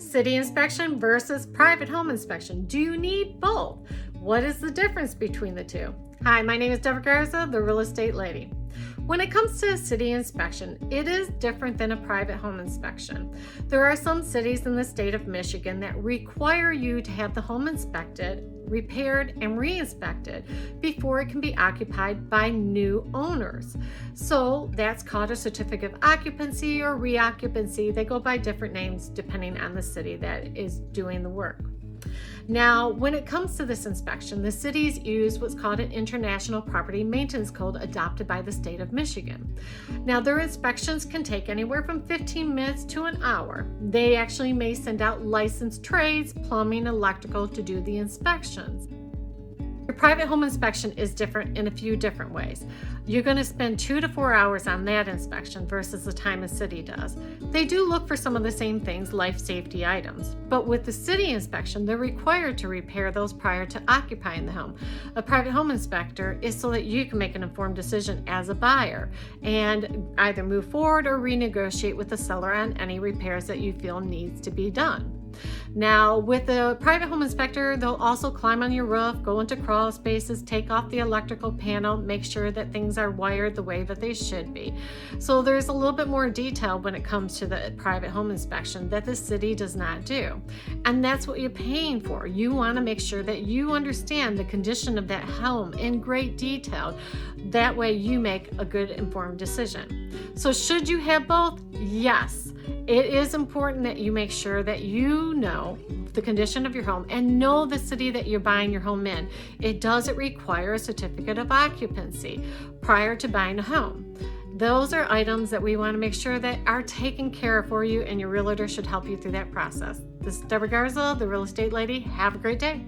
City inspection versus private home inspection. Do you need both? What is the difference between the two? Hi, my name is Deborah Garza, the real estate lady. When it comes to a city inspection, it is different than a private home inspection. There are some cities in the state of Michigan that require you to have the home inspected, repaired, and re-inspected before it can be occupied by new owners. So that's called a certificate of occupancy or reoccupancy. They go by different names depending on the city that is doing the work. Now, when it comes to this inspection, the cities use what's called an International Property Maintenance Code adopted by the state of Michigan. Now, their inspections can take anywhere from 15 minutes to an hour. They actually may send out licensed trades, plumbing, electrical to do the inspections. Your private home inspection is different in a few different ways. You're going to spend 2 to 4 hours on that inspection versus the time a city does. They do look for some of the same things, life safety items, but with the city inspection, they're required to repair those prior to occupying the home. A private home inspector is so that you can make an informed decision as a buyer and either move forward or renegotiate with the seller on any repairs that you feel needs to be done. Now, with a private home inspector, they'll also climb on your roof, go into crawl spaces, take off the electrical panel, make sure that things are wired the way that they should be. So there's a little bit more detail when it comes to the private home inspection that the city does not do. And that's what you're paying for. You want to make sure that you understand the condition of that home in great detail. That way you make a good informed decision. So should you have both? Yes. It is important that you make sure that you know the condition of your home and know the city that you're buying your home in. It doesn't require a certificate of occupancy prior to buying a home. Those are items that we want to make sure that are taken care of for you, and your realtor should help you through that process. This is Deborah Garza, the real estate lady. Have a great day.